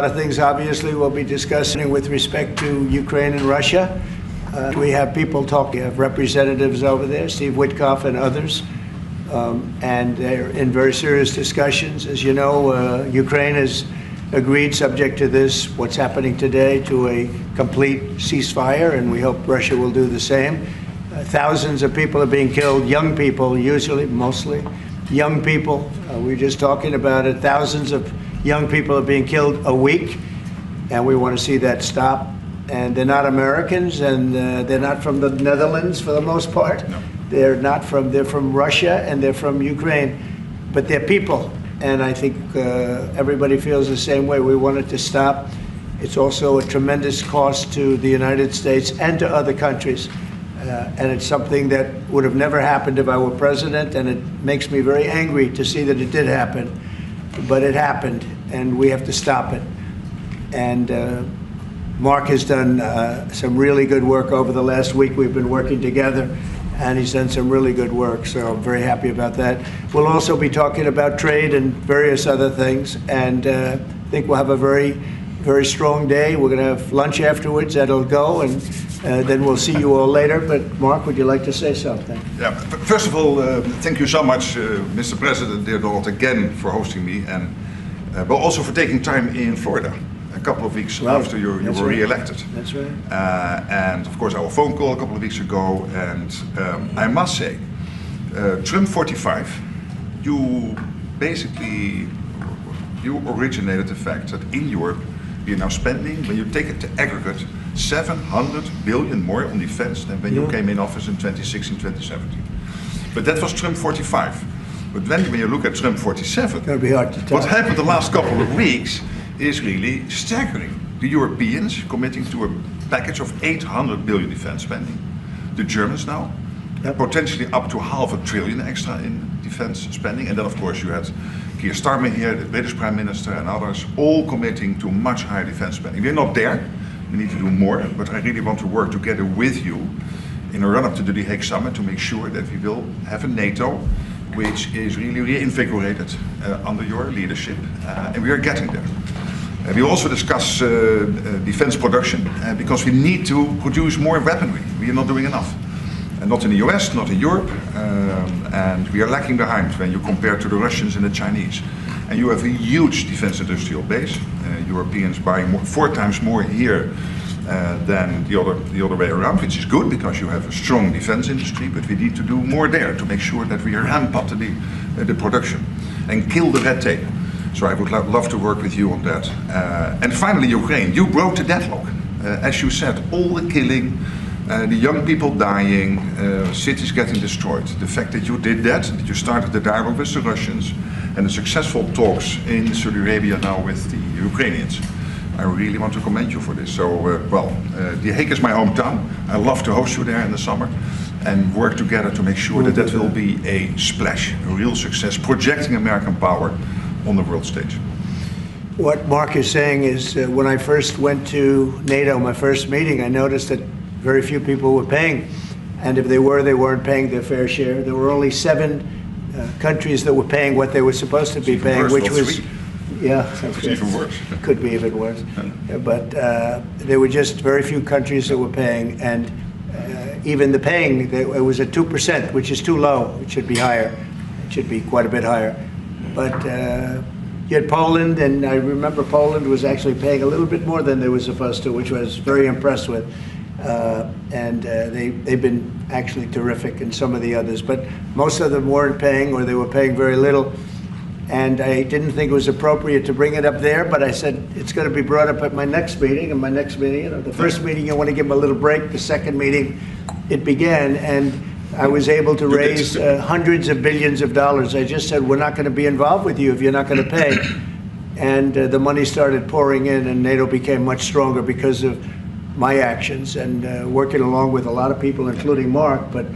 A lot of things, obviously, we'll be discussing with respect to Ukraine and Russia. We have people talking, we have representatives over there, Steve Witkoff and others, and they're in very serious discussions. As you know, Ukraine has agreed, subject to this, what's happening today, to a complete ceasefire, and we hope Russia will do the same. Thousands of people are being killed, young people, usually, mostly young people. We were just talking about it. Thousands of young people are being killed a week, and we want to see that stop. And they're not Americans, and they're not from the Netherlands for the most part. No. They're from Russia, and they're from Ukraine, but they're people. And I think everybody feels the same way. We want it to stop. It's also a tremendous cost to the United States and to other countries. And it's something that would have never happened if I were president, and it makes me very angry to see that it did happen. But it happened, and we have to stop it. And Mark has done some really good work over the last week. We've been working together, and he's done some really good work, so I'm very happy about that. We'll also be talking about trade and various other things, and I think we'll have a very, very strong day. We're going to have lunch afterwards, that'll go, and then we'll see you all later. But Mark, would you like to say something? Yeah, first of all, thank you so much, Mr. President, dear Donald, again for hosting me, and but also for taking time in Florida. A couple of weeks after you were re-elected. That's right. And of course our phone call a couple of weeks ago, and I must say, Trump 45, you originated the fact that in Europe we are now spending, when you take it to aggregate, 700 billion more on defense than when you came in office in 2016, 2017. But that was Trump 45. But when you look at Trump 47, it's going to be hard to tell. What happened the last couple of weeks is really staggering. The Europeans committing to a package of 800 billion defense spending. The Germans now, potentially up to $500 billion extra in defense spending. And then of course you had Keir Starmer here, the British Prime Minister, and others, all committing to much higher defense spending. We're not there, we need to do more, but I really want to work together with you in a run-up to the Hague Summit to make sure that we will have a NATO which is really reinvigorated under your leadership, and we are getting there. We also discuss defense production because we need to produce more weaponry. We are not doing enough. Not in the US, not in Europe, and we are lacking behind when you compare to the Russians and the Chinese. And you have a huge defense industrial base. Europeans buying 4 times more here than the other way around, which is good because you have a strong defense industry, but we need to do more there to make sure that we ramp up the production and kill the red tape. So I would love to work with you on that. And finally, Ukraine, you broke the deadlock. As you said, all the killing, the young people dying, cities getting destroyed. The fact that you did that you started the dialogue with the Russians, and the successful talks in Saudi Arabia now with the Ukrainians. I really want to commend you for this. So, The Hague is my hometown. I love to host you there in the summer and work together to make sure that that will be a splash, a real success, projecting American power on the world stage. What Mark is saying is when I first went to NATO, my first meeting, I noticed that very few people were paying. And if they were, they weren't paying their fair share. There were only 7 countries that were paying what they were supposed to be paying, which was... 3. Yeah, it's even worse. It could be even worse. But there were just very few countries that were paying, and even the paying, it was at 2%, which is too low. It should be higher. It should be quite a bit higher. But you had Poland, and I remember Poland was actually paying a little bit more than they were supposed to, which I was very impressed with. They've been actually terrific, and some of the others. But most of them weren't paying, or they were paying very little. And I didn't think it was appropriate to bring it up there, but I said it's going to be brought up at my next meeting. And my next meeting, the first meeting, you want to give them a little break. The second meeting, it began, and I was able to raise hundreds of billions of dollars. I just said, we're not going to be involved with you if you're not going to pay. And the money started pouring in, and NATO became much stronger because of my actions and working along with a lot of people, including Mark. But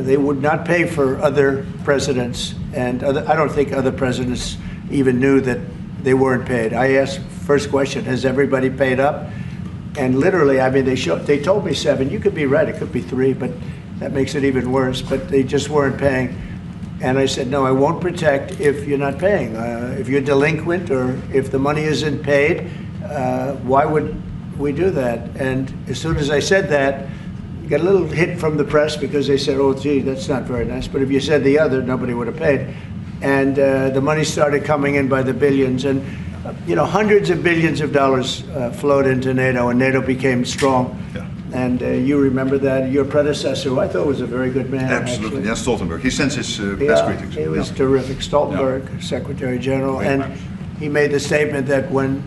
they would not pay for other presidents, and I don't think other presidents even knew that they weren't paid. I asked, first question, has everybody paid up? And literally, I mean, they told me 7. You could be right, it could be 3, but that makes it even worse. But they just weren't paying. And I said, no, I won't protect if you're not paying. If you're delinquent or if the money isn't paid, why would we do that? And as soon as I said that, got a little hit from the press because they said, oh, gee, that's not very nice. But if you said the other, nobody would have paid. And the money started coming in by the billions. And, hundreds of billions of dollars flowed into NATO, and NATO became strong. Yeah. And you remember that. Your predecessor, who I thought was a very good man. Absolutely. Actually. Yes, Stoltenberg. He sends his best greetings. He was terrific. Stoltenberg, Secretary General. Great And man. he made the statement that when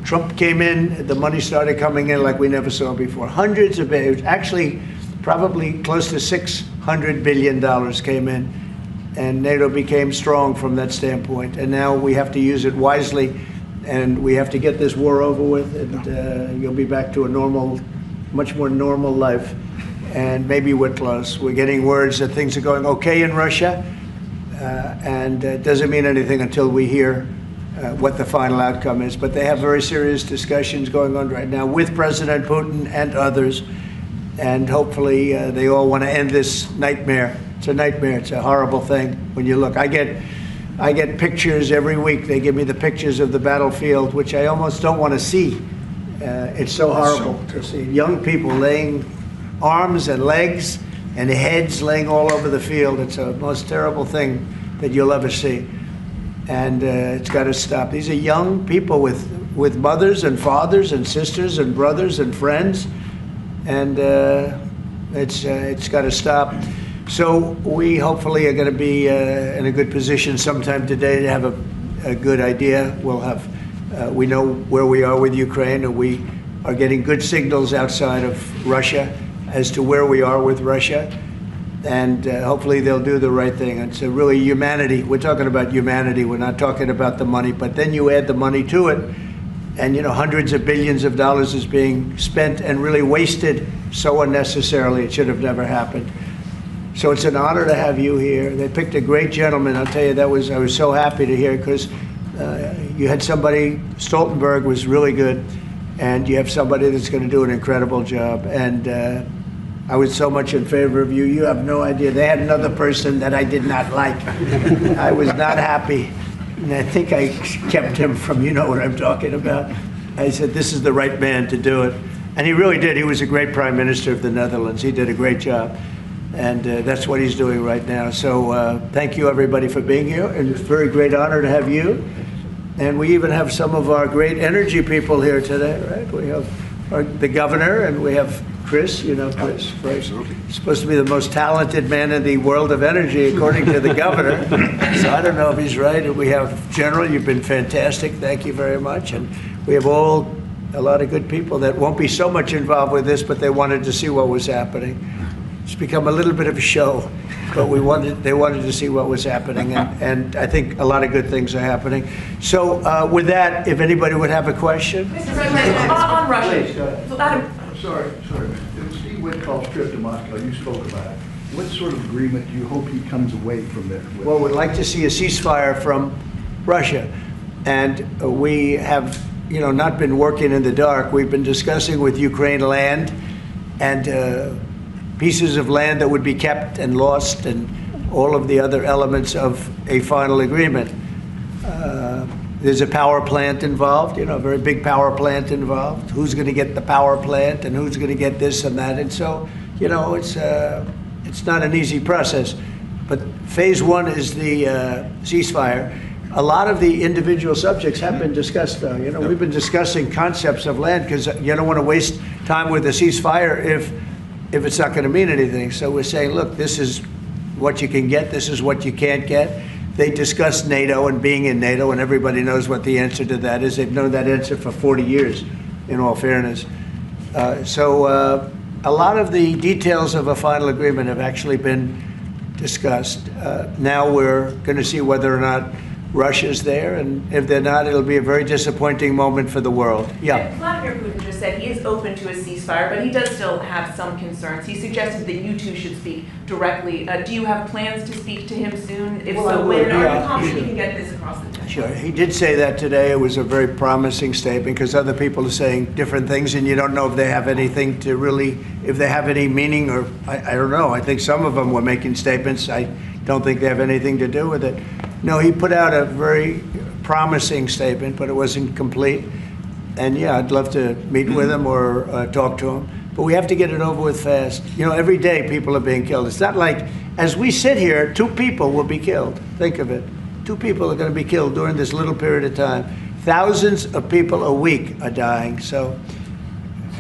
Trump came in, the money started coming in like we never saw before. Hundreds of billions, actually probably close to $600 billion came in, and NATO became strong from that standpoint. And now we have to use it wisely, and we have to get this war over with, and you'll be back to a normal, much more normal life. And maybe we're close. We're getting words that things are going okay in Russia, and it doesn't mean anything until we hear what the final outcome is. But they have very serious discussions going on right now with President Putin and others. And hopefully they all want to end this nightmare. It's a nightmare. It's a horrible thing when you look. I get pictures every week. They give me the pictures of the battlefield, which I almost don't want to see. It's so horrible to see young people laying arms and legs and heads laying all over the field. It's the most terrible thing that you'll ever see. And it's got to stop. These are young people with mothers and fathers and sisters and brothers and friends, and it's got to stop. So we hopefully are going to be in a good position sometime today to have a good idea. We'll have we know where we are with Ukraine, and we are getting good signals outside of Russia as to where we are with Russia. And hopefully they'll do the right thing. It's really humanity. We're talking about humanity. We're not talking about the money. But then you add the money to it, and hundreds of billions of dollars is being spent and really wasted so unnecessarily. It should have never happened. So it's an honor to have you here. They picked a great gentleman. I'll tell you, I was so happy to hear, because you had somebody. Stoltenberg was really good, and you have somebody that's going to do an incredible job. And I was so much in favor of you. You have no idea. They had another person that I did not like. I was not happy. And I think I kept him from, you know what I'm talking about. I said, this is the right man to do it. And he really did. He was a great prime minister of the Netherlands. He did a great job. And that's what he's doing right now. So thank you, everybody, for being here. And it's a very great honor to have you. And we even have some of our great energy people here today, right? We have the governor, and we have Chris, Chris, right? Absolutely. He's supposed to be the most talented man in the world of energy, according to the governor. So I don't know if he's right. And we have General, you've been fantastic. Thank you very much. And we have a lot of good people that won't be so much involved with this, but they wanted to see what was happening. It's become a little bit of a show, but they wanted to see what was happening, and I think a lot of good things are happening. So with that, if anybody would have a question. Mr. President, on Russia. Please, go ahead. So Adam, Sorry. In Steve Witkoff's trip to Moscow, you spoke about it. What sort of agreement do you hope he comes away from there with? Well, we'd like to see a ceasefire from Russia. And we have, not been working in the dark. We've been discussing with Ukraine land and pieces of land that would be kept and lost, and all of the other elements of a final agreement. There's a power plant involved, a very big power plant involved. Who's going to get the power plant, and who's going to get this and that? And so, it's not an easy process. But phase one is the ceasefire. A lot of the individual subjects have been discussed, though. We've been discussing concepts of land, because you don't want to waste time with a ceasefire if it's not going to mean anything. So we're saying, look, this is what you can get, this is what you can't get. They discussed NATO and being in NATO, and everybody knows what the answer to that is. They've known that answer for 40 years, in all fairness. So a lot of the details of a final agreement have actually been discussed. Now we're going to see whether or not Russia's there, and if they're not, it'll be a very disappointing moment for the world. Yeah. Vladimir Putin just said he is open to a ceasefire, but he does still have some concerns. He suggested that you two should speak directly. Do you have plans to speak to him soon? If so, when are you confident you can get this across the table? Sure. He did say that today. It was a very promising statement, because other people are saying different things, and you don't know if they have anything to really, if they have any meaning, or I don't know. I think some of them were making statements. I don't think they have anything to do with it. No, he put out a very promising statement, but it wasn't complete. And yeah, I'd love to meet with him or talk to him. But we have to get it over with fast. You know, every day people are being killed. It's not like, as we sit here, 2 people will be killed. Think of it. 2 people are going to be killed during this little period of time. Thousands of people a week are dying. So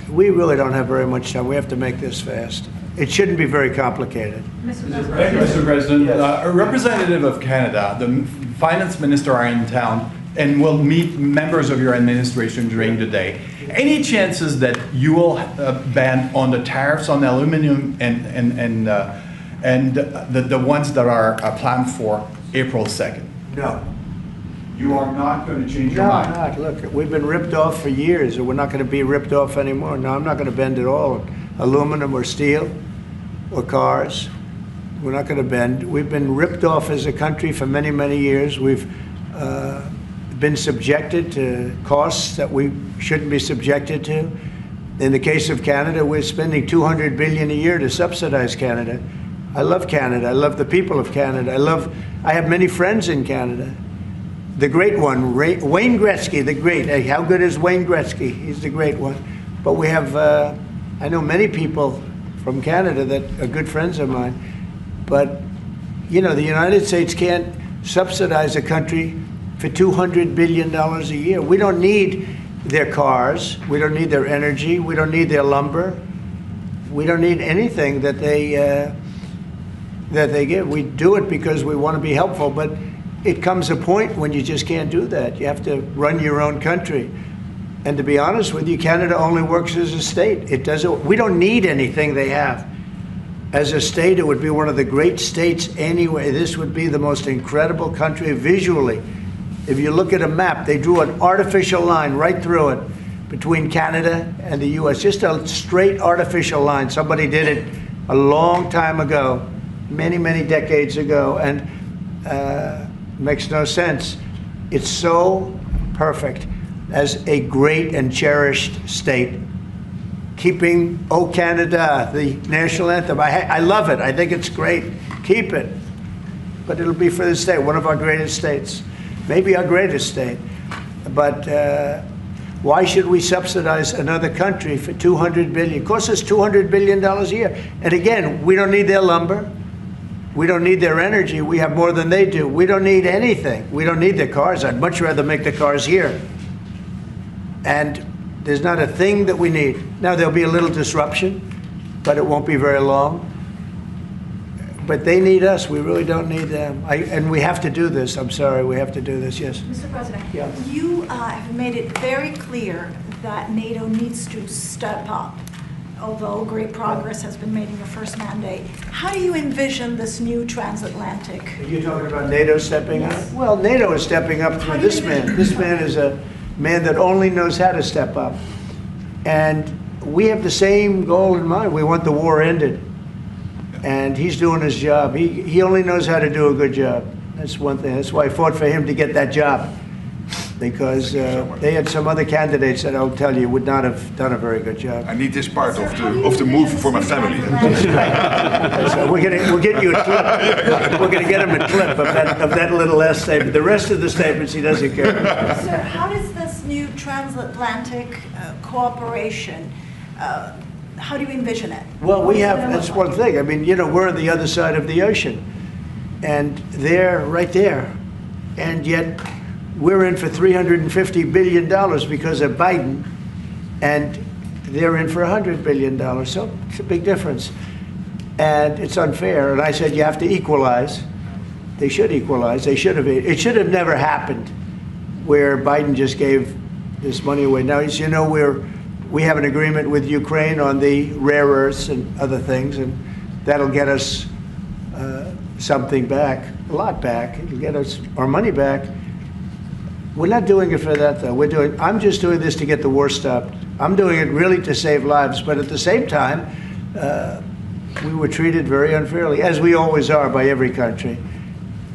we really don't have very much time. We have to make this fast. It shouldn't be very complicated. Thank you, Mr. President. Yes. A representative of Canada, the finance minister, are in town and will meet members of your administration during the day. Any chances that you will ban on the tariffs on aluminum and the ones that are planned for April 2nd? No. You are not going to change your No, mind? not. Look, we've been ripped off for years, and we're not going to be ripped off anymore. No, I'm not going to bend at all. Aluminum or steel or cars, we're not going to bend. We've been ripped off as a country for many, many years. We've been subjected to costs that we shouldn't be subjected to. In the case of Canada, we're spending $200 billion a year to subsidize Canada. I love Canada. I love the people of Canada. I have many friends in Canada. The great one, Wayne Gretzky, the great. Hey, how good is Wayne Gretzky? He's the great one. But we have, I know many people from Canada that are good friends of mine. But, you know, the United States can't subsidize a country for $200 billion a year. We don't need their cars. We don't need their energy. We don't need their lumber. We don't need anything that they give. We do it because we want to be helpful, but it comes a point when you just can't do that. You have to run your own country. And to be honest with you, Canada only works as a state. It doesn't. We don't need anything they have. As a state, it would be one of the great states anyway. This would be the most incredible country visually. If you look at a map, they drew an artificial line right through it between Canada and the U.S. Just a straight artificial line. Somebody did it a long time ago, many, many decades ago, and makes no sense. It's so perfect as a great and cherished state. Keeping "O Canada," the national anthem. I love it. I think it's great. Keep it. But it'll be for the state, one of our greatest states. Maybe our greatest state. But why should we subsidize another country for $200 billion? It costs us $200 billion a year. And again, we don't need their lumber. We don't need their energy. We have more than they do. We don't need anything. We don't need their cars. I'd much rather make the cars here. And there's not a thing that we need. Now, there'll be a little disruption, but it won't be very long. But they need us. We really don't need them. And we have to do this. I'm sorry, we have to do this, yes. Mr. President, Yeah. you have made it very clear that NATO needs to step up, although great progress has been made in your first mandate. How do you envision this new transatlantic? Are you talking about NATO stepping Yes. up? Well, NATO is stepping up through this man. This man is a man that only knows how to step up. And we have the same goal in mind. We want the war ended. And he's doing his job. He only knows how to do a good job. That's one thing. That's why I fought for him to get that job. Because they had some other candidates that I'll tell you would not have done a very good job. I need this part of the move for my family. So we'll get you a clip. We're going to get him a clip of that little last statement. The rest of the statements he doesn't care. Sir, how does this new transatlantic cooperation, how do you envision it? Well, that's one thing. I mean, you know, we're on the other side of the ocean. And they're right there. And yet we're in for $350 billion because of Biden. And they're in for $100 billion. So it's a big difference. And it's unfair. And I said, you have to equalize. They should equalize. They should have. It should have never happened where Biden just gave this money away. Now, as you know, we have an agreement with Ukraine on the rare earths and other things, and that'll get us something back, a lot back. It'll get us our money back. We're not doing it for that, though. I'm just doing this to get the war stopped. I'm doing it really to save lives, but at the same time, we were treated very unfairly, as we always are by every country.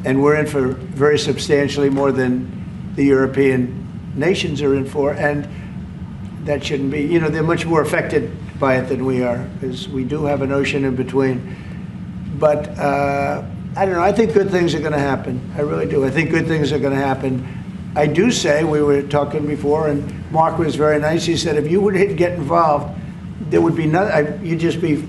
And we're in for very substantially more than the European nations are in for, and that shouldn't be. You know, they're much more affected by it than we are, because we do have an ocean in between. But I don't know. I think good things are going to happen. I really do. I think good things are going to happen. I do say, we were talking before, and Mark was very nice. He said, if you would get involved, there would be nothing. You'd just be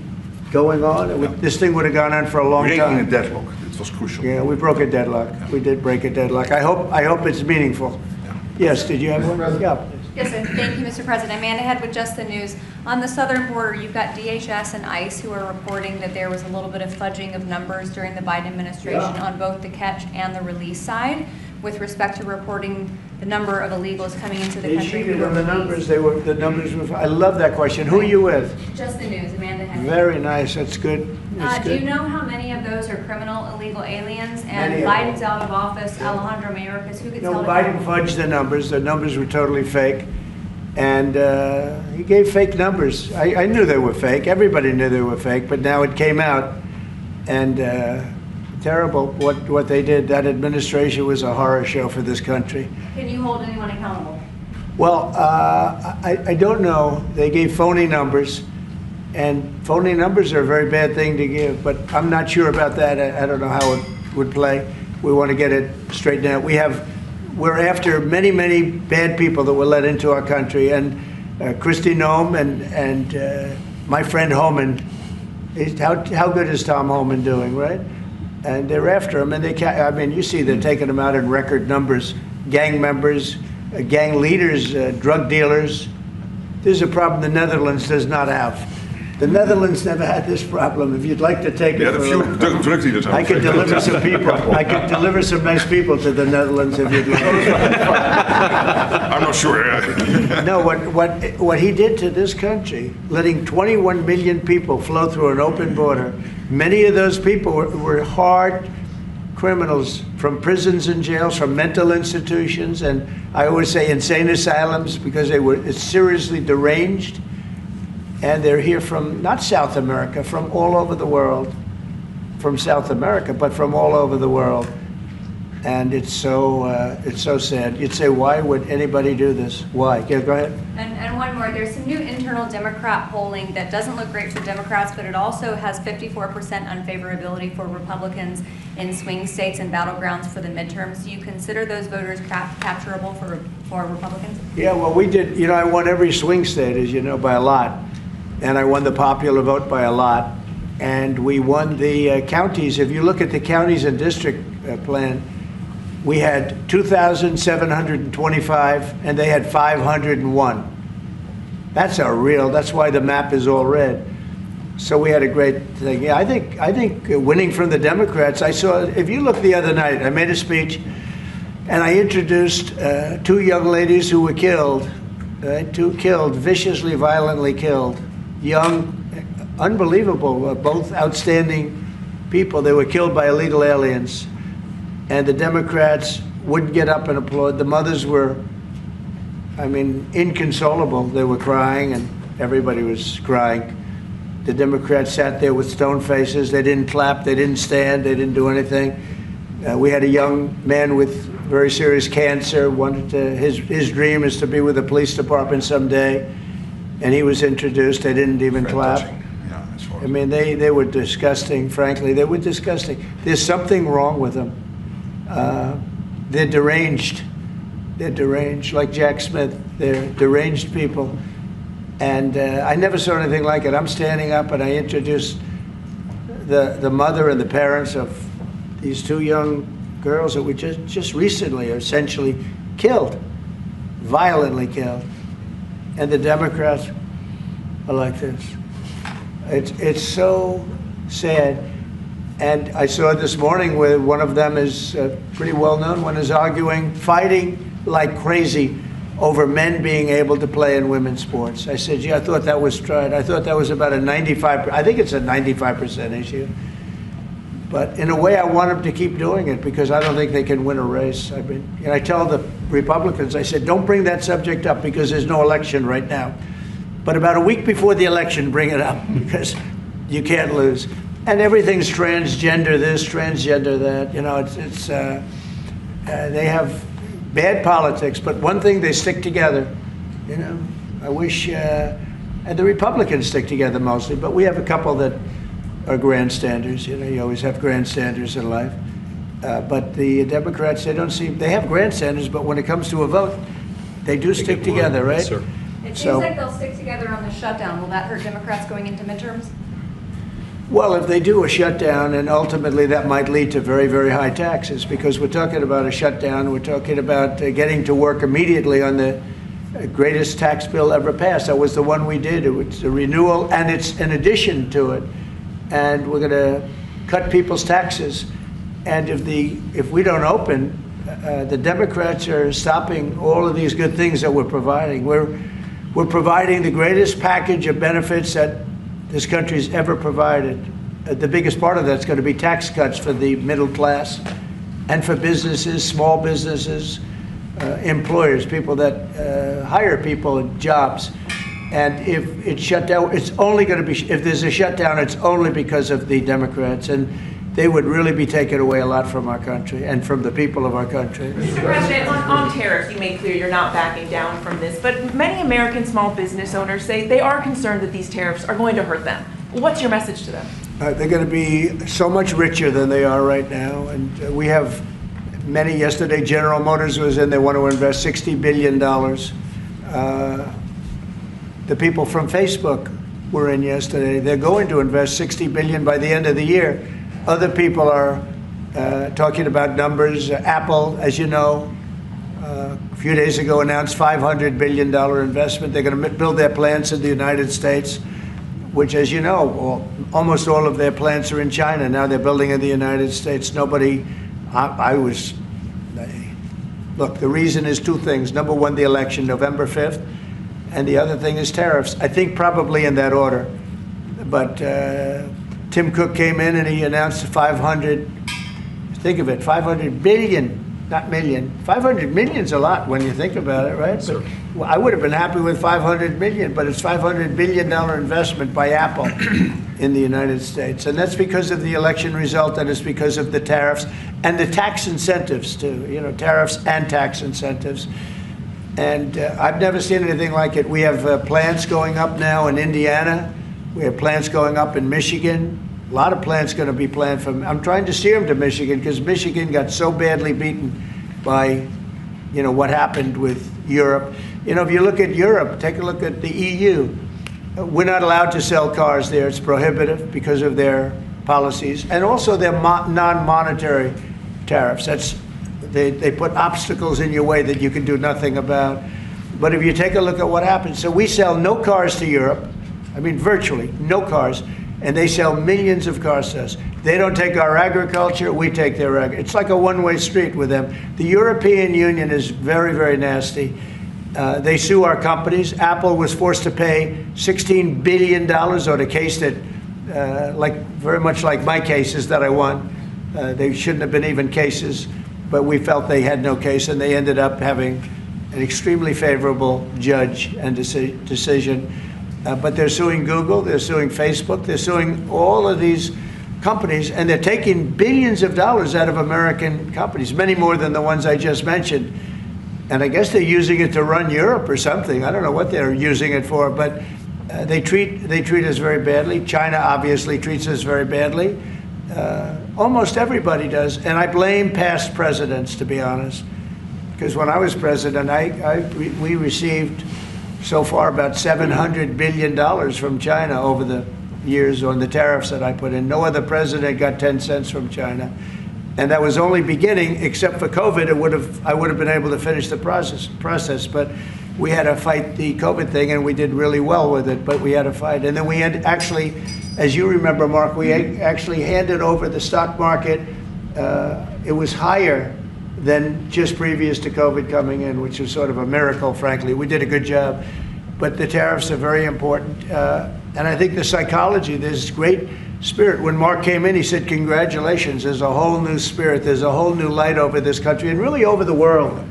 going on. This thing would have gone on for a long Breaking time. a deadlock. It was crucial. Yeah, we broke a deadlock. Yeah. We did break a deadlock. I hope it's meaningful. Yeah. Yes, did you have one? Yeah. Yes, sir. Thank you, Mr. President. Amanda Head with Just the News. On the southern border, you've got DHS and ICE who are reporting that there was a little bit of fudging of numbers during the Biden administration on both the catch and the release side with respect to reporting the number of illegals coming into the They country. cheated on the numbers. The numbers were. I love that question. Who are you with? Just the News, Amanda Head. Very nice. That's good. That's Do you good. know how many of those are criminal illegal aliens? And Many of Biden's out of office, Alejandro Mayorkas, who gets No, held Biden accountable? fudged the numbers. The numbers were totally fake. And he gave fake numbers. I knew they were fake. Everybody knew they were fake, but now it came out. And terrible what they did. That administration was a horror show for this country. Can you hold anyone accountable? Well, I don't know. They gave phony numbers. And phony numbers are a very bad thing to give, but I'm not sure about that. I don't know how it would play. We want to get it straightened out. We're after many, many bad people that were let into our country, and Kristi Noem and my friend Homan. How good is Tom Homan doing, right? And they're after him, and you see they're taking him out in record numbers. Gang members, gang leaders, drug dealers. There's a problem the Netherlands does not have. The Netherlands never had this problem. If you'd like to take it, Yeah, a few drug dealers. I could deliver some people. I could deliver some nice people to the Netherlands if you'd like. I'm not sure. No, what he did to this country, letting 21 million people flow through an open border, many of those people were hard criminals from prisons and jails, from mental institutions, and I always say insane asylums because they were seriously deranged. And they're here from, not South America, from all over the world. From South America, but from all over the world. And it's so sad. You'd say, why would anybody do this? Why? Yeah, go ahead. And one more, there's some new internal Democrat polling that doesn't look great for Democrats, but it also has 54% unfavorability for Republicans in swing states and battlegrounds for the midterms. Do you consider those voters capturable for Republicans? Yeah, well, we did, I won every swing state, as you know, by a lot. And I won the popular vote by a lot. And we won the counties. If you look at the counties and district plan, we had 2,725, and they had 501. That's why the map is all red. So we had a great thing. Yeah, I think winning from the Democrats, if you look the other night, I made a speech, and I introduced two young ladies who were killed, viciously, violently killed. Young, unbelievable, both outstanding people. They were killed by illegal aliens. And the Democrats wouldn't get up and applaud. The mothers were, inconsolable. They were crying, and everybody was crying. The Democrats sat there with stone faces. They didn't clap. They didn't stand. They didn't do anything. We had a young man with very serious cancer. His dream is to be with the police department someday. And he was introduced. They didn't even clap. Yeah, that's They were disgusting, frankly. They were disgusting. There's something wrong with them. They're deranged. They're deranged, like Jack Smith. They're deranged people. And I never saw anything like it. I'm standing up and I introduced the mother and the parents of these two young girls that were just recently essentially killed, violently killed. And the Democrats are like this. It's so sad. And I saw this morning where one of them is pretty well known, one is fighting like crazy over men being able to play in women's sports. I said, I thought that was tried. I thought that was about a 95%, I think it's a 95% issue. But in a way, I want them to keep doing it because I don't think they can win a race. I tell the Republicans, I said, don't bring that subject up because there's no election right now. But about a week before the election, bring it up because you can't lose. And everything's transgender this, transgender that. They have bad politics, but one thing, they stick together. I wish, and the Republicans stick together mostly, but we have a couple that are grandstanders. You always have grandstanders in life. But the Democrats, they have grandstanders, but when it comes to a vote, they do stick together, right? Yes, sir. It seems So- like they'll stick together on the shutdown. Will that hurt Democrats going into midterms? Well, if they do a shutdown, and ultimately that might lead to very, very high taxes, because we're talking about a shutdown, we're talking about getting to work immediately on the greatest tax bill ever passed. That was the one we did. It was a renewal, and it's an addition to it. And we're going to cut people's taxes. And if we don't open, the Democrats are stopping all of these good things that we're providing. We're providing the greatest package of benefits that this country's ever provided. The biggest part of that's going to be tax cuts for the middle class and for businesses, small businesses, employers, people that hire people in jobs. And if it's shut down, it's only going to be, if there's a shutdown, it's only because of the Democrats. And they would really be taking away a lot from our country and from the people of our country. Mr. President, on tariffs, you made clear you're not backing down from this, but many American small business owners say they are concerned that these tariffs are going to hurt them. What's your message to them? They're going to be so much richer than they are right now. And we have many. Yesterday, General Motors was in. They want to invest $60 billion. The people from Facebook were in yesterday. They're going to invest $60 billion by the end of the year. Other people are talking about numbers. Apple, as you know, a few days ago announced $500 billion investment. They're going to build their plants in the United States, which, as you know, almost all of their plants are in China. Now they're building in the United States. Look, the reason is two things. Number one, the election, November 5th, and the other thing is tariffs. I think probably in that order. But Tim Cook came in and he announced 500, think of it, 500 billion, not million. 500 million's a lot when you think about it, right? Sure. But I would have been happy with 500 million, but it's $500 billion investment by Apple in the United States. And that's because of the election result, and it's because of the tariffs and the tax incentives too, tariffs and tax incentives. And I've never seen anything like it. We have plants going up now in Indiana. We have plants going up in Michigan. A lot of plants going to be planned from. I'm trying to steer them to Michigan because Michigan got so badly beaten by, what happened with Europe. If you look at Europe, take a look at the EU. We're not allowed to sell cars there. It's prohibitive because of their policies and also their non-monetary tariffs. They put obstacles in your way that you can do nothing about. But if you take a look at what happens, so we sell no cars to Europe. I mean, virtually no cars, and they sell millions of cars to us. They don't take our agriculture, we take their agriculture. It's like a one-way street with them. The European Union is very, very nasty. They sue our companies. Apple was forced to pay $16 billion on a case that, very much like my cases that I won. They shouldn't have been even cases, but we felt they had no case, and they ended up having an extremely favorable judge and decision. But they're suing Google, they're suing Facebook, they're suing all of these companies, and they're taking billions of dollars out of American companies, many more than the ones I just mentioned. And I guess they're using it to run Europe or something. I don't know what they're using it for, but they treat us very badly. China obviously treats us very badly. Almost everybody does, and I blame past presidents, to be honest, because when I was president, we received so far about $700 billion from China over the years on the tariffs that I put in. No other president got 10 cents from China. And that was only beginning, except for COVID. I would have been able to finish the process, but we had to fight the COVID thing, and we did really well with it, but we had to fight. And then we had actually, as you remember, Mark, we actually handed over the stock market. It was higher than just previous to COVID coming in, which was sort of a miracle, frankly. We did a good job. But the tariffs are very important. And I think the psychology, there's great spirit. When Mark came in, he said, congratulations, there's a whole new spirit, there's a whole new light over this country, and really over the world.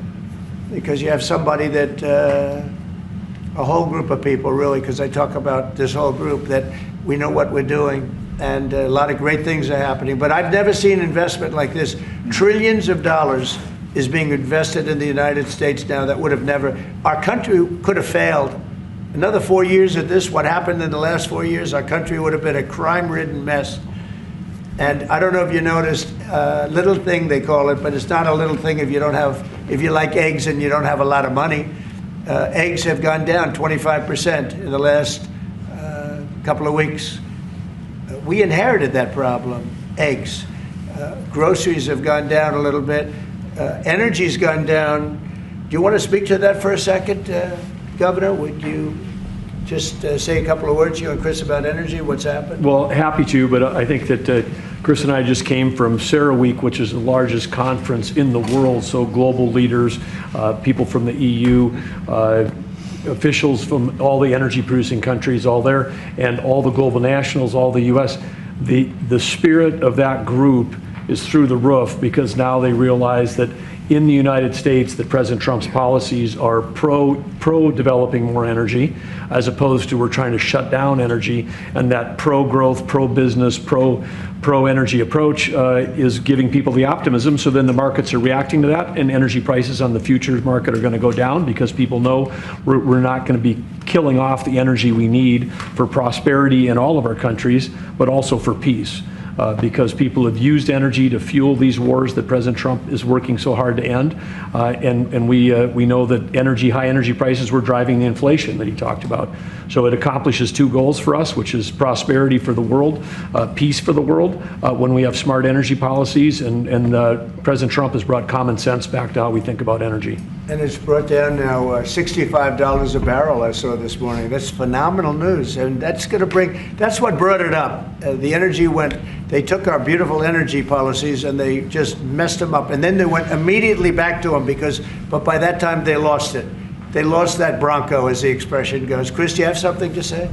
Because you have somebody that, a whole group of people, really, because I talk about this whole group, that we know what we're doing. And a lot of great things are happening. But I've never seen investment like this. Trillions of dollars is being invested in the United States now that would have never, our country could have failed. Another 4 years of this, what happened in the last 4 years, our country would have been a crime-ridden mess. And I don't know if you noticed, little thing they call it, but it's not a little thing if you like eggs and you don't have a lot of money. Eggs have gone down 25% in the last couple of weeks. We inherited that problem, eggs. Groceries have gone down a little bit. Energy's gone down. Do you want to speak to that for a second, Governor? Would you just say a couple of words, you and Chris, about energy, what's happened? Well, happy to, but I think that Chris and I just came from CERAWeek, which is the largest conference in the world, so global leaders, people from the EU, officials from all the energy producing countries, all there, and all the global nationals, all the US. The spirit of that group is through the roof, because now they realize that in the United States that President Trump's policies are pro-developing more energy, as opposed to we're trying to shut down energy, and that pro-growth, pro-business, pro-energy approach is giving people the optimism. So then the markets are reacting to that, and energy prices on the futures market are going to go down, because people know we're not going to be killing off the energy we need for prosperity in all of our countries, but also for peace. Because people have used energy to fuel these wars that President Trump is working so hard to end, and we know that high energy prices were driving the inflation that he talked about. So it accomplishes two goals for us, which is prosperity for the world, peace for the world, when we have smart energy policies, and President Trump has brought common sense back to how we think about energy. And it's brought down now $65 a barrel, I saw this morning. That's phenomenal news, and that's what brought it up. The energy they took our beautiful energy policies and they just messed them up. And then they went immediately back to them but by that time they lost it. They lost that bronco, as the expression goes. Chris, do you have something to say?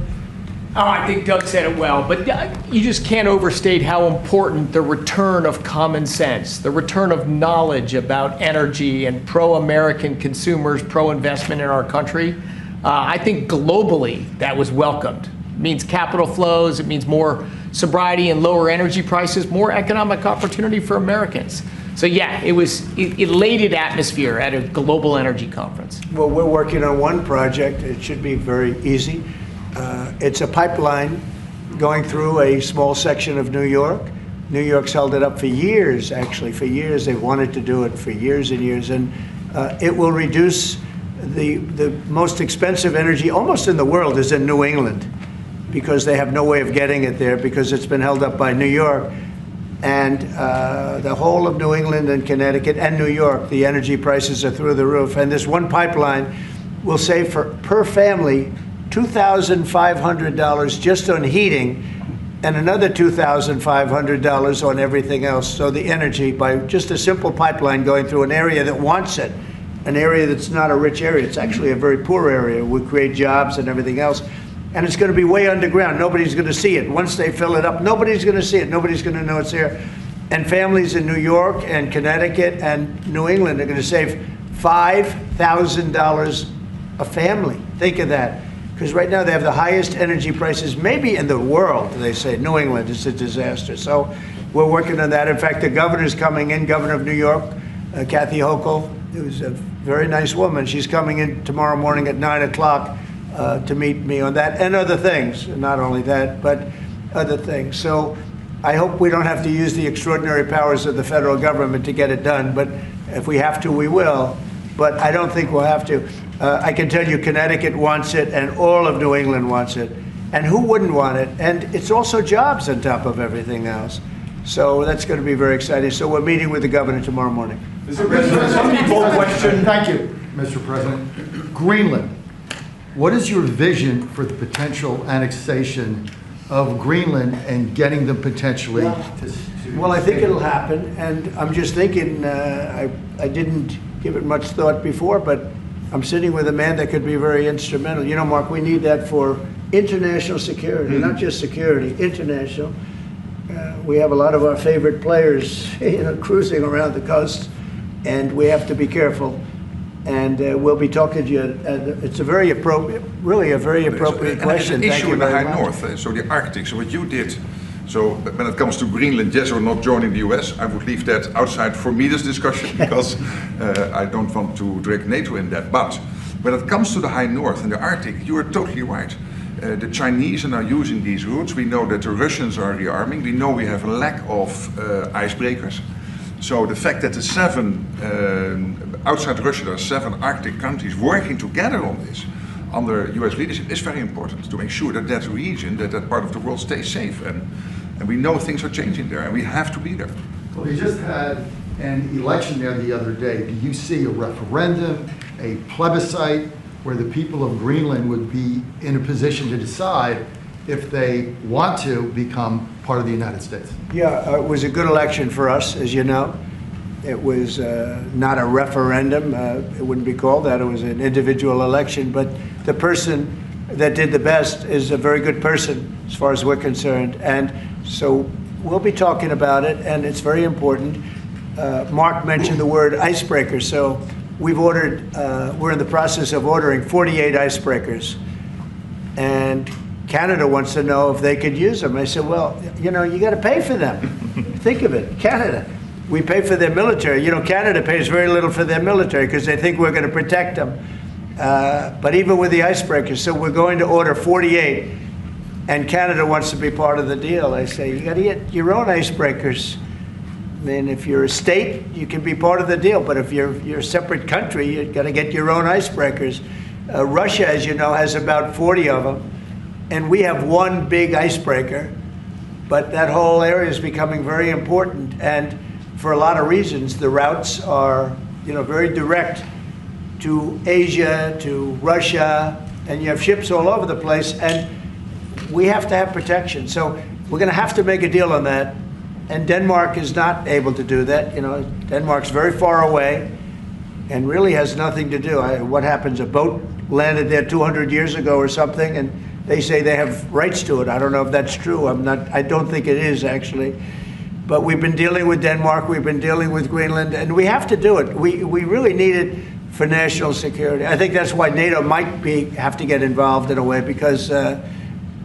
Oh, I think Doug said it well, but you just can't overstate how important the return of common sense, the return of knowledge about energy and pro-American consumers, pro-investment in our country. I think globally that was welcomed. It means capital flows, it means more sobriety and lower energy prices, more economic opportunity for Americans. So yeah, it was elated atmosphere at a global energy conference. Well, we're working on one project. It should be very easy. It's a pipeline going through a small section of New York. New York's held it up for years, actually, for years. They've wanted to do it for years and years. And it will reduce the most expensive energy almost in the world is in New England, because they have no way of getting it there because it's been held up by New York. And the whole of New England and Connecticut and New York, the energy prices are through the roof. And this one pipeline will save per family $2,500 just on heating, and another $2,500 on everything else. So the energy, by just a simple pipeline going through an area that wants it, an area that's not a rich area, it's actually a very poor area, would create jobs and everything else. And it's going to be way underground. Nobody's going to see it. Once they fill it up, nobody's going to see it. Nobody's going to know it's there. And families in New York and Connecticut and New England are going to save $5,000 a family. Think of that. Because right now they have the highest energy prices maybe in the world, they say. New England is a disaster. So we're working on that. In fact, the governor's coming in, Governor of New York, Kathy Hochul, who's a very nice woman. She's coming in tomorrow morning at 9 o'clock to meet me on that and other things. Not only that, but other things. So I hope we don't have to use the extraordinary powers of the federal government to get it done. But if we have to, we will. But I don't think we'll have to. I can tell you Connecticut wants it and all of New England wants it. And who wouldn't want it? And it's also jobs on top of everything else. So that's going to be very exciting. So we're meeting with the governor tomorrow morning. Mr. President, question. Thank you, Mr. President. Greenland. What is your vision for the potential annexation of Greenland and getting them potentially to Well, I think it'll happen. And I'm just thinking, I didn't give it much thought before, but I'm sitting with a man that could be very instrumental. You know, Mark, we need that for international security, not just security, international. We have a lot of our favorite players, cruising around the coast, and we have to be careful. And we'll be talking to you. It's a very appropriate, really a very appropriate question. An Thank issue you in the very high much. north, so the Arctic. So what you did. So when it comes to Greenland, yes or not joining the US, I would leave that outside for me, this discussion, because I don't want to drag NATO in that. But when it comes to the high north and the Arctic, you are totally right. The Chinese are now using these routes. We know that the Russians are rearming. We know we have a lack of icebreakers. So the fact that the outside Russia, there are 7 Arctic countries working together on this under US leadership is very important to make sure that that region, that part of the world stays safe. And we know things are changing there and we have to be there. Well, we just had an election there the other day. Do you see a referendum, a plebiscite, where the people of Greenland would be in a position to decide if they want to become part of the United States? Yeah, it was a good election for us, as you know. It was not a referendum. It wouldn't be called that. It was an individual election. But the person that did the best is a very good person, as far as we're concerned. And so we'll be talking about it, and it's very important. Mark mentioned the word icebreaker. So we've ordered, we're in the process of ordering 48 icebreakers. And Canada wants to know if they could use them. I said, well, you know, you got to pay for them. Think of it, Canada. We pay for their military. You know, Canada pays very little for their military because they think we're going to protect them. But even with the icebreakers, so we're going to order 48, and Canada wants to be part of the deal. I say, you got to get your own icebreakers. I mean, if you're a state, you can be part of the deal. But if you're a separate country, you've got to get your own icebreakers. Russia, as you know, has about 40 of them. And we have one big icebreaker. But that whole area is becoming very important. And for a lot of reasons, the routes are, you know, very direct to Asia, to Russia. And you have ships all over the place. And we have to have protection. So we're going to have to make a deal on that. And Denmark is not able to do that. You know, Denmark's very far away and really has nothing to do. What happens? A boat landed there 200 years ago or something, and they say they have rights to it. I don't know if that's true. I don't think it is, actually. But we've been dealing with Denmark. We've been dealing with Greenland, and we have to do it. We really need it for national security. I think that's why NATO might have to get involved in a way, because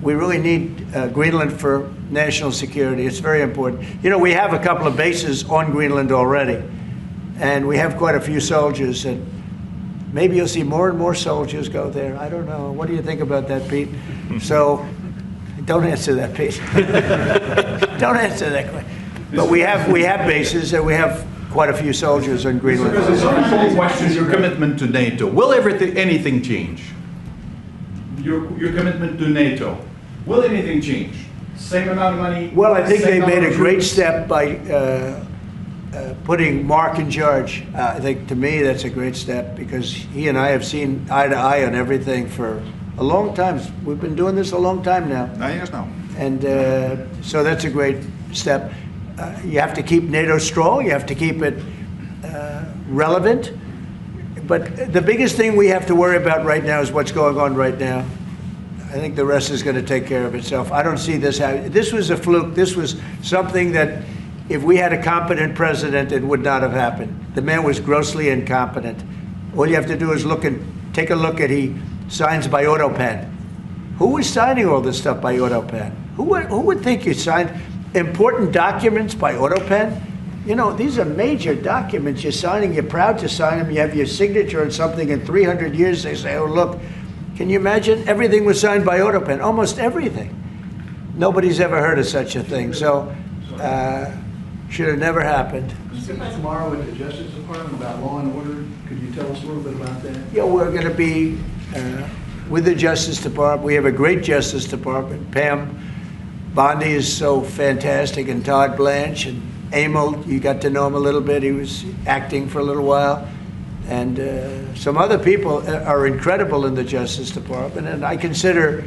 we really need Greenland for national security. It's very important. You know, we have a couple of bases on Greenland already, and we have quite a few soldiers, and maybe you'll see more and more soldiers go there. I don't know. What do you think about that, Pete? So, don't answer that, Pete. Don't answer that question. But we have bases, and we have quite a few soldiers on Greenland. Some people question your commitment to NATO. Will anything change? Your commitment to NATO. Will anything change? Same amount of money? Well, I think they made a great step by putting Mark in charge. I think, to me, that's a great step, because he and I have seen eye to eye on everything for a long time. We've been doing this a long time now. 9 years now. And so that's a great step. You have to keep NATO strong. You have to keep it relevant. But the biggest thing we have to worry about right now is what's going on right now. I think the rest is going to take care of itself. I don't see this happening. This was a fluke. This was something that, if we had a competent president, it would not have happened. The man was grossly incompetent. All you have to do is take a look at, he signs by AutoPen. Who was signing all this stuff by AutoPen? Who would think you signed important documents by AutoPen? You know, these are major documents you're signing. You're proud to sign them. You have your signature on something. In 300 years, they say, oh, look, can you imagine? Everything was signed by AutoPen, almost everything. Nobody's ever heard of such a thing. So, should have never happened. Tomorrow with the Justice Department about law and order. Could you tell us a little bit about that? Yeah, we're going to be with the Justice Department. We have a great Justice Department. Pam Bondi is so fantastic, and Todd Blanche, and Emil, you got to know him a little bit. He was acting for a little while. And some other people are incredible in the Justice Department, and I consider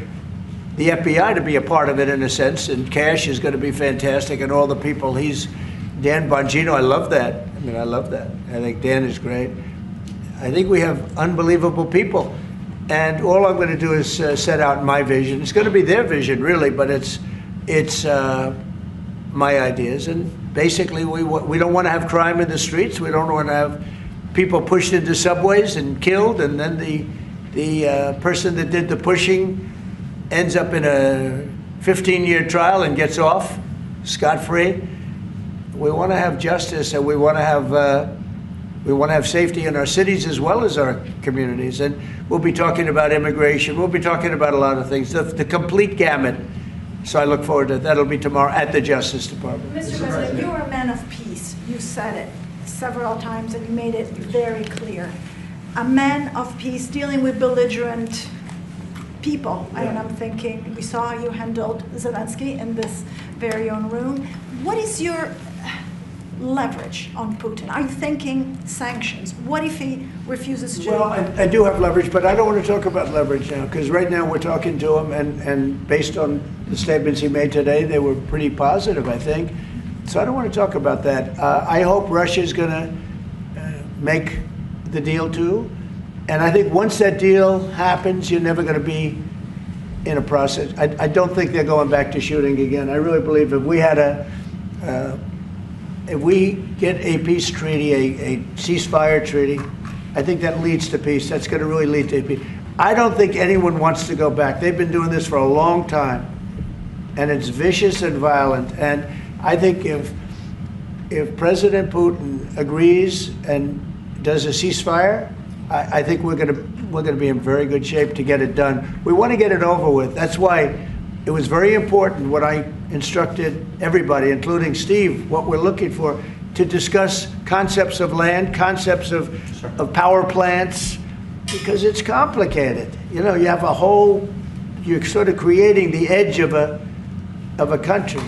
the FBI to be a part of it in a sense, and Cash is going to be fantastic, and all the people. Dan Bongino, I love that. I mean, I love that. I think Dan is great. I think we have unbelievable people, and all I'm going to do is set out my vision. It's going to be their vision, really, but it's my ideas, and basically we don't want to have crime in the streets. We don't want to have people pushed into subways and killed, and then the person that did the pushing ends up in a 15-year trial and gets off scot-free. We want to have justice, and we want to have We want to have safety in our cities as well as our communities. And we'll be talking about immigration. We'll be talking about a lot of things, the complete gamut. So I look forward to that. That'll be tomorrow at the Justice Department. Mr. President, you're a man of peace. You said it several times and you made it very clear. A man of peace dealing with belligerent people. And I'm thinking, we saw how you handled Zelensky in this very own room. What is your leverage on Putin? Are you thinking sanctions? What if he refuses to? Well, I do have leverage, but I don't want to talk about leverage now, because right now we're talking to him, and based on the statements he made today, they were pretty positive, I think. So I don't want to talk about that. I hope Russia's going to make the deal too. And I think once that deal happens, you're never going to be in a process. I don't think they're going back to shooting again. I really believe if we had if we get a peace treaty, a ceasefire treaty, I think that leads to peace. That's going to really lead to peace. I don't think anyone wants to go back. They've been doing this for a long time, and it's vicious and violent. And I think if President Putin agrees and does a ceasefire, I think we're going to be in very good shape to get it done. We want to get it over with. That's why it was very important what I instructed everybody, including Steve, what we're looking for, to discuss concepts of land, concepts of power plants, because it's complicated. You know, you have you're sort of creating the edge of a country.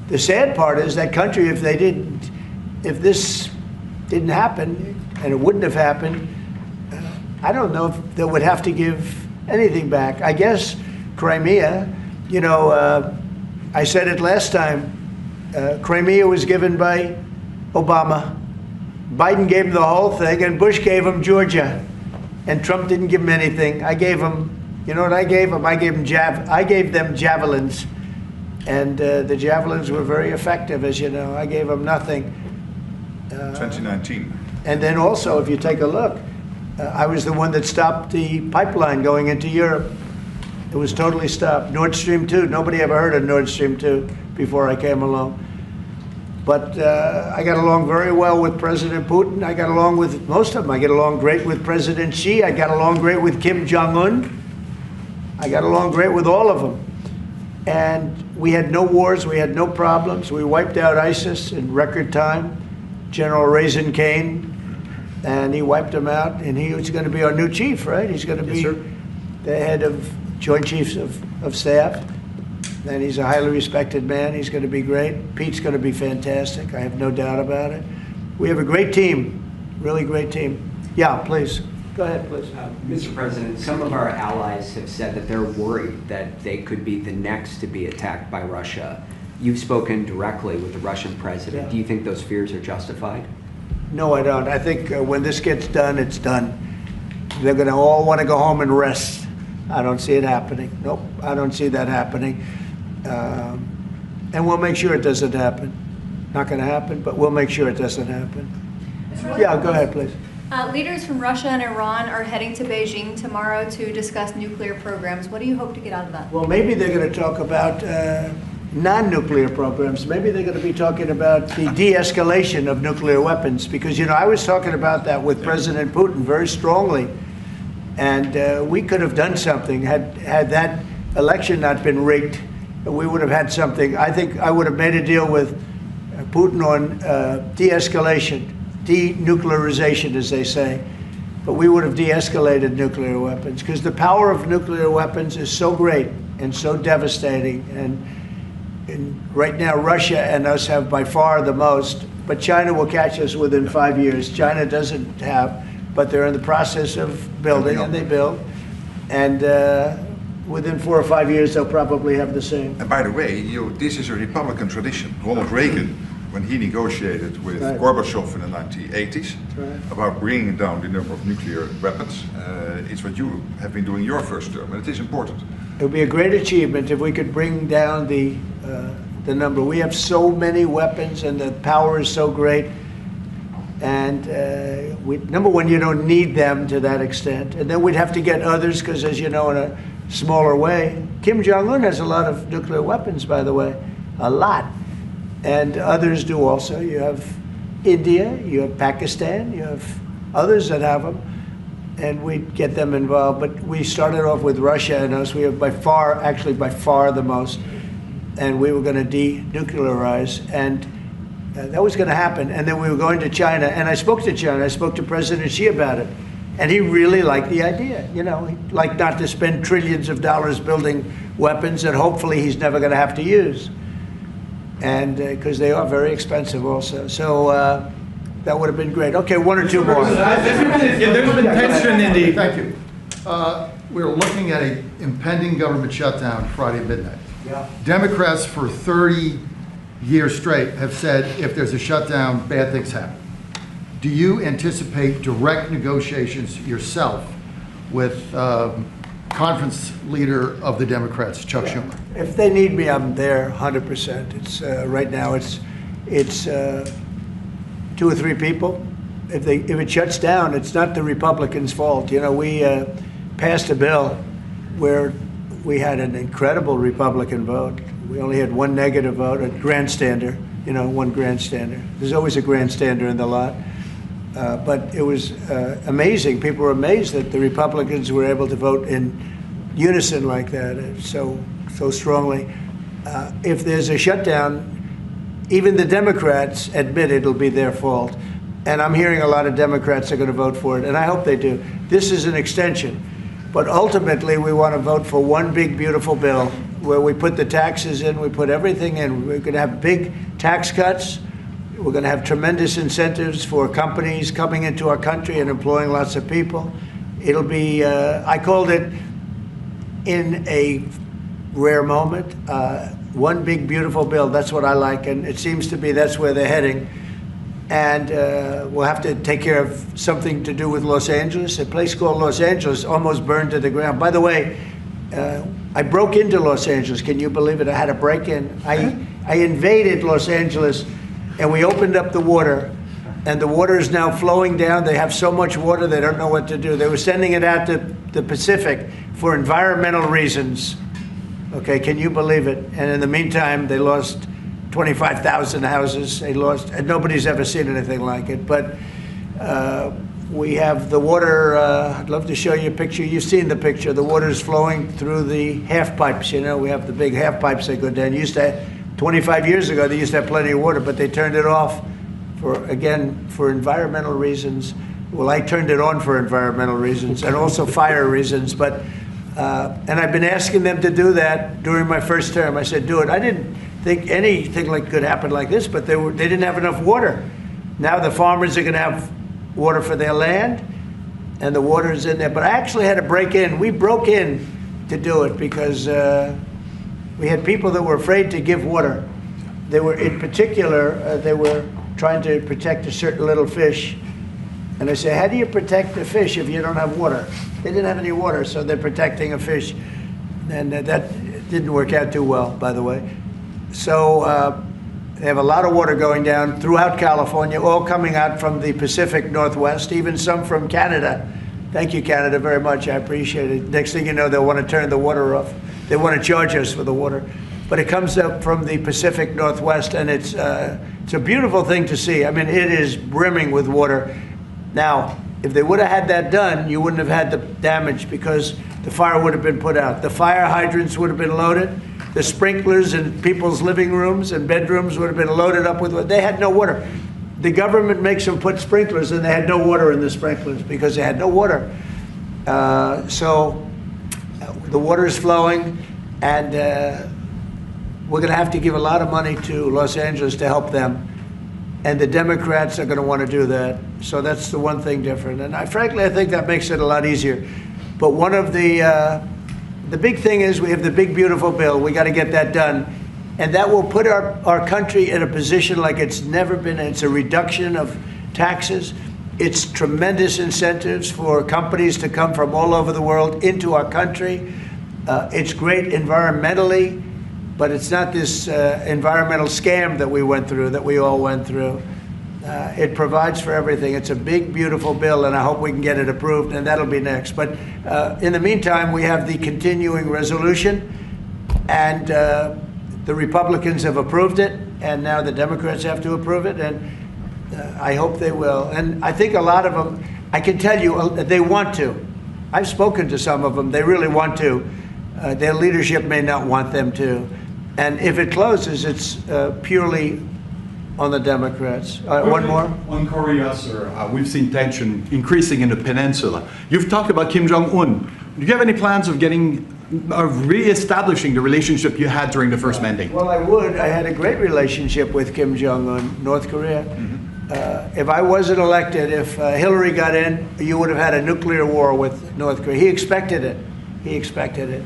The sad part is that country, if this didn't happen, and it wouldn't have happened, I don't know if they would have to give anything back. I guess Crimea, you know, I said it last time, Crimea was given by Obama. Biden gave him the whole thing, and Bush gave him Georgia. And Trump didn't give him anything. I gave him, you know what I gave him? I gave them javelins. And the javelins were very effective, as you know. I gave them nothing. 2019. And then also, if you take a look, I was the one that stopped the pipeline going into Europe. It was totally stopped. Nord Stream 2, nobody ever heard of Nord Stream 2 before I came along. But I got along very well with President Putin. I got along with most of them. I get along great with President Xi. I got along great with Kim Jong-un. I got along great with all of them. And we had no wars. We had no problems. We wiped out ISIS in record time. General Raisin Kane, and he wiped them out. And he was going to be our new chief, right? He's going to be the head of Joint Chiefs of Staff. And he's a highly respected man. He's going to be great. Pete's going to be fantastic. I have no doubt about it. We have a great team, really great team. Yeah, please. Go ahead, please. Mr. President, some of our allies have said that they're worried that they could be the next to be attacked by Russia. You've spoken directly with the Russian president. Yeah. Do you think those fears are justified? No, I don't. I think when this gets done, it's done. They're going to all want to go home and rest. I don't see it happening. Nope, I don't see that happening. And we'll make sure it doesn't happen. Not going to happen, but we'll make sure it doesn't happen. Yeah, go ahead, please. Leaders from Russia and Iran are heading to Beijing tomorrow to discuss nuclear programs. What do you hope to get out of that? Well, maybe they're going to talk about non-nuclear programs. Maybe they're going to be talking about the de-escalation of nuclear weapons, because, you know, I was talking about that with President Putin very strongly, and we could have done something had that election not been rigged. We would have had something. I think I would have made a deal with Putin on de-escalation, denuclearization, as they say. But we would have de-escalated nuclear weapons, because the power of nuclear weapons is so great and so devastating. And right now, Russia and us have by far the most, but China will catch us within 5 years. China doesn't have, but they're in the process of building, and they build. And within 4 or 5 years, they'll probably have the same. And by the way, this is a Republican tradition. Ronald Reagan, when he negotiated with Gorbachev in the 1980s about bringing down the number of nuclear weapons, it's what you have been doing your first term, and it is important. It would be a great achievement if we could bring down the number. We have so many weapons, and the power is so great. And number one, you don't need them to that extent. And then we'd have to get others, because, as you know, in a smaller way. Kim Jong-un has a lot of nuclear weapons, by the way, a lot. And others do also. You have India, you have Pakistan, you have others that have them, and we'd get them involved. But we started off with Russia, and us. We have by far the most, and we were going to denuclearize, and that was going to happen. And then we were going to China, and I spoke to China. I spoke to President Xi about it, and he really liked the idea. You know, he'd like not to spend trillions of dollars building weapons that hopefully he's never going to have to use, and because they are very expensive also. So that would have been great. Okay, one or two more. There's been tension in the... Thank you. We're looking at an impending government shutdown Friday at midnight. Yeah. Democrats for 30 years straight have said if there's a shutdown, bad things happen. Do you anticipate direct negotiations yourself with conference leader of the Democrats, Chuck Schumer? If they need me, I'm there 100%. It's right now it's 2 or 3 people. If it shuts down, it's not the Republicans' fault. You know, we passed a bill where we had an incredible Republican vote. We only had 1 negative vote, a grandstander, you know, 1 grandstander. There's always a grandstander in the lot. But it was amazing. People were amazed that the Republicans were able to vote in unison like that, so strongly. If there's a shutdown, even the Democrats admit it'll be their fault. And I'm hearing a lot of Democrats are going to vote for it, and I hope they do. This is an extension. But ultimately, we want to vote for one big, beautiful bill where we put the taxes in, we put everything in. We're going to have big tax cuts. We're going to have tremendous incentives for companies coming into our country and employing lots of people. It'll be, I called it, in a rare moment, one big, beautiful bill. That's what I like, and it seems to be that's where they're heading. And we'll have to take care of something to do with Los Angeles. A place called Los Angeles almost burned to the ground. By the way, I broke into Los Angeles. Can you believe it? I had a break-in. I invaded Los Angeles, and we opened up the water, and the water is now flowing down. They have so much water, they don't know what to do. They were sending it out to the Pacific for environmental reasons. Okay, can you believe it? And in the meantime, they lost 25,000 houses. They lost, and nobody's ever seen anything like it. But we have the water. I'd love to show you a picture. You've seen the picture. The water is flowing through the half pipes. You know, we have the big half pipes that go down. 25 years ago, they used to have plenty of water, but they turned it off for environmental reasons. Well, I turned it on for environmental reasons and also fire reasons. But and I've been asking them to do that during my first term. I said, do it. I didn't think anything like could happen like this, but they didn't have enough water. Now the farmers are going to have water for their land, and the water is in there. But I actually had to break in. We broke in to do it because we had people that were afraid to give water. They were, in particular, they were trying to protect a certain little fish. And I say, how do you protect a fish if you don't have water? They didn't have any water, so they're protecting a fish. And that didn't work out too well, by the way. So they have a lot of water going down throughout California, all coming out from the Pacific Northwest, even some from Canada. Thank you, Canada, very much. I appreciate it. Next thing you know, they'll want to turn the water off. They want to charge us for the water. But it comes up from the Pacific Northwest, and it's a beautiful thing to see. I mean, it is brimming with water. Now, if they would have had that done, you wouldn't have had the damage because the fire would have been put out. The fire hydrants would have been loaded. The sprinklers in people's living rooms and bedrooms would have been loaded up with water. They had no water. The government makes them put sprinklers, and they had no water in the sprinklers because they had no water. So the water is flowing, and we're going to have to give a lot of money to Los Angeles to help them. And the Democrats are going to want to do that. So that's the one thing different. And frankly, I think that makes it a lot easier. But one of the big thing is we have the big, beautiful bill. We got to get that done. And that will put our country in a position like it's never been. It's a reduction of taxes. It's tremendous incentives for companies to come from all over the world into our country. It's great environmentally. But it's not this environmental scam that we went through, that we all went through. It provides for everything. It's a big, beautiful bill, and I hope we can get it approved, and that'll be next. But in the meantime, we have the continuing resolution, and the Republicans have approved it, and now the Democrats have to approve it, and I hope they will. And I think a lot of them, I can tell you, they want to. I've spoken to some of them. They really want to. Their leadership may not want them to. And if it closes, it's purely on the Democrats. One more? On Korea, sir, we've seen tension increasing in the peninsula. You've talked about Kim Jong-un. Do you have any plans of re-establishing the relationship you had during the first mandate? Well, I would. I had a great relationship with Kim Jong-un, North Korea. If I wasn't elected, if Hillary got in, you would have had a nuclear war with North Korea. He expected it. He expected it.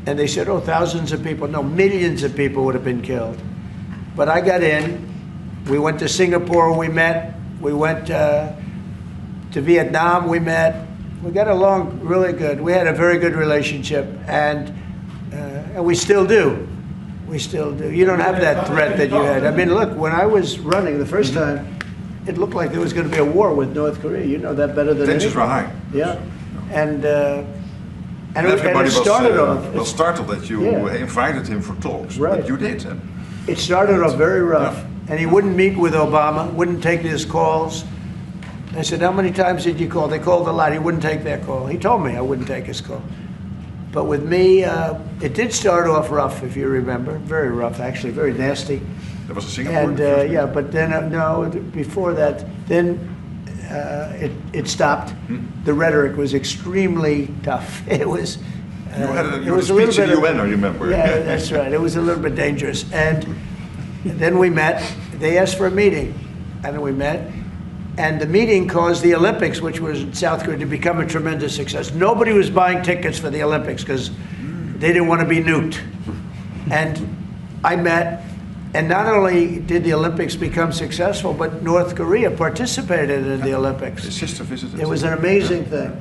And they said, oh, thousands of people. No, millions of people would have been killed. But I got in. We went to Singapore, we met. We went to Vietnam, we met. We got along really good. We had a very good relationship, and we still do. We still do. You don't have that threat that you had. I mean, look, when I was running the first time, it looked like there was going to be a war with North Korea. You know that better than me. Tensions were high. Yeah. And everybody it started off. was startled that you invited him for talks. Right. But you did. It started off very rough. And he wouldn't meet with Obama, wouldn't take his calls. I said, how many times did you call? They called a lot. He wouldn't take their call. He told me I wouldn't take his call. But with me, it did start off rough, if you remember. Very rough, actually, very nasty. That was a Singapore? And yeah, but then, no, before that, then it stopped. The rhetoric was extremely tough. It was... you had a speech in the UN, I remember. Yeah, that's right. It was a little bit dangerous. And then we met. They asked for a meeting, and then we met. And the meeting caused the Olympics, which was in South Korea, to become a tremendous success. Nobody was buying tickets for the Olympics because they didn't want to be nuked. And I met, and not only did the Olympics become successful, but North Korea participated in the Olympics. His sister visited. It was an amazing thing.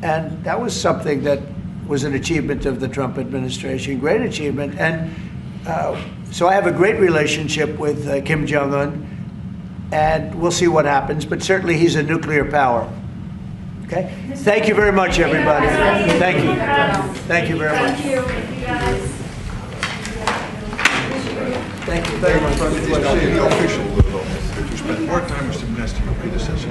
And that was something that was an achievement of the Trump administration, great achievement. And so I have a great relationship with Kim Jong-un, and we'll see what happens, but certainly he's a nuclear power. Okay? Thank you very much, everybody. Thank you. Thank you very much. Thank you very much. It is now the official that you spend more time as the minister your predecessor.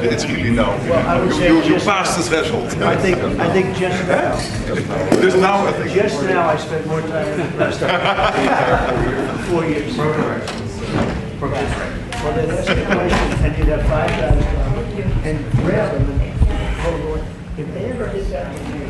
It's really now. Well, I would say you passed the threshold. I think just now. Just now, I think. Just now I spent more time than the rest of 4 years. Well, they'd ask a question, and you'd have 5 guys come and grab them and hold on. If they ever did that with you,